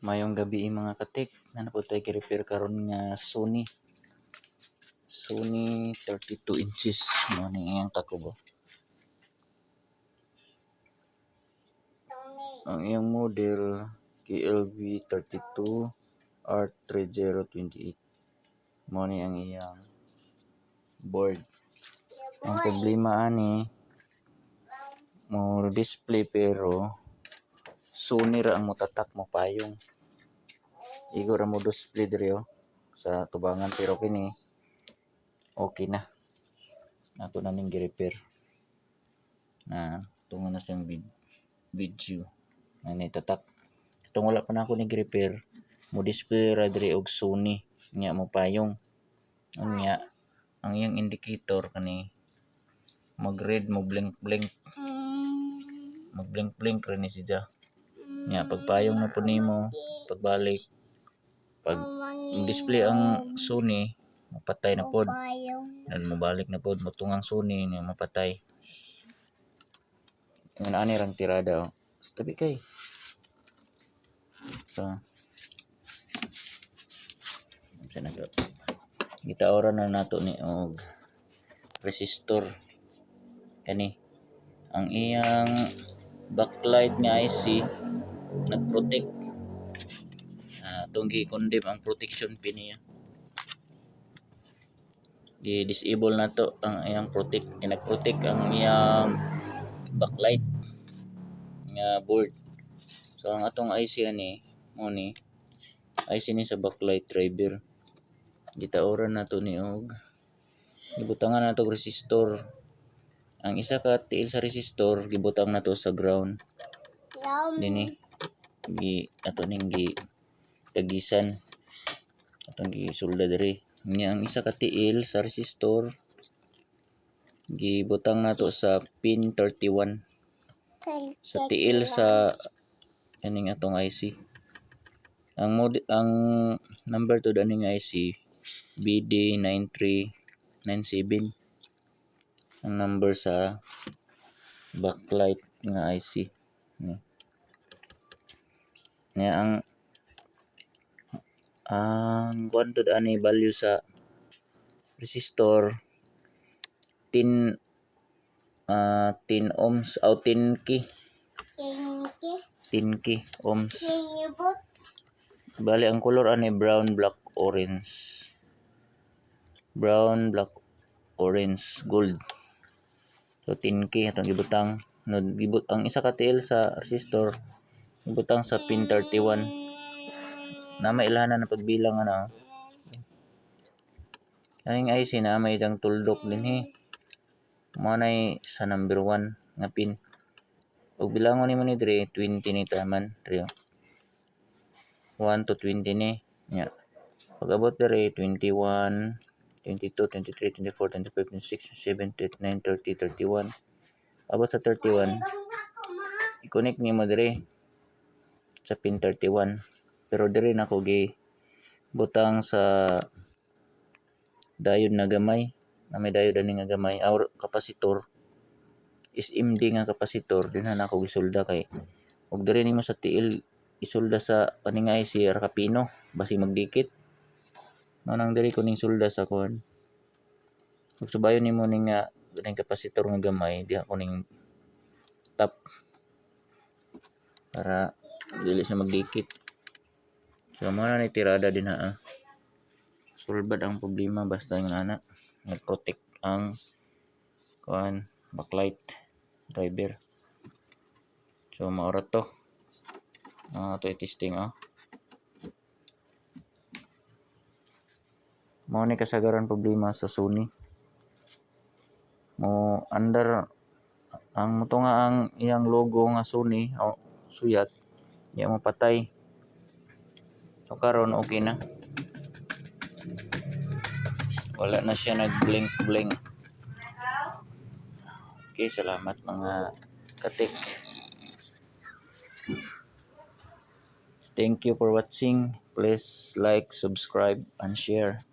Mayong gabi mga katik, na po tayo repair karon nga Sony 32 inches mo ning iyang takubo. Ang iyang model KLV32 R3028 mo ni ang iyang board. Ang problema ani mo display pero Sony ra ang motatak mo payong. Igo ra mo display diri sa tubangan pero kini okay na. Ako na ning gi-repair. Na tungo na siyang video. Ani tatak. Itong wala pa na ako ning gi-repair. Mo display ra diri og Sony nya mo payong. Unya ang iyang indicator kani mag-red mo blink. Mag-blink rin ni siya. Nya pagpayong na po nimo pagbalik pag display ang Sony mapatay na pod. Dan mobalik na pod motungang Sony niya mapatay. Ngan ani rang tirada tabi kay. So gitaoran na nato ni og resistor kani ang iyang backlight nga IC nagprotect tunggi kondem ang protection pin niya i-disable na to ang iyang nag-protect ang iyang backlight nga board. So ang atong IC ani mo ni IC ni sa backlight driver gitaoran nato ni og gibutangan nato og resistor. Ang isa ka tiil sa resistor gibutang nato sa ground dinhi ato ning tagisan atong gisulda diri. Nya ang isa ka tiil sa resistor gibutang nato sa pin 31 sa tiil sa kaning atong IC. Ang number to daning IC BD9397 ang number sa backlight nga IC. Nya ang kuanto ani value sa resistor 10 ohms o 10 ohms. Bali ang color ani brown, black, orange, gold. So 10K atong gibutang ang isa ka tiil sa resistor gibutang sa pin 31. Na mailahanan na pagbilang ana. Aning IC na may dang tuldok dinhi. Mao nay sa number 1 nga pin. Ug bilangon nimo ni dire 20 ni taman dire. 1 to 20 ni nya. Pag abot dire 21, 22, 23, 24, 25, 26, 27, 29, 30, 31. Abot sa 31. I-connect nimo dire sa pin 31. Pero dire na ko gi butang sa diode na gamay. Na may diode ani nga gamay or kapasitor. SMD nga kapasitor dinha na ako gisulda kay ug dire nimo sa tiil isulda sa kaning IC ra kapino basi magdikit. Mao nang dire ko ning sulda sa kuan. Ug subayon nimo ning kaning kapasitor nga gamay diha ko ning tap para dili siya magdikit. So mao na ni tirada dinha sulbad ang problema basta yung ana nag-protect ang kuan backlight driver. So maura to ito i-testing mao ni kasagaran problema sa Sony mo under ang moto nga ang iyang logo nga Sony suyat di mo patay. So karon okay na wala na siya nag-blink. Okay, salamat mga katik. Thank you for watching. Please like, subscribe, and share.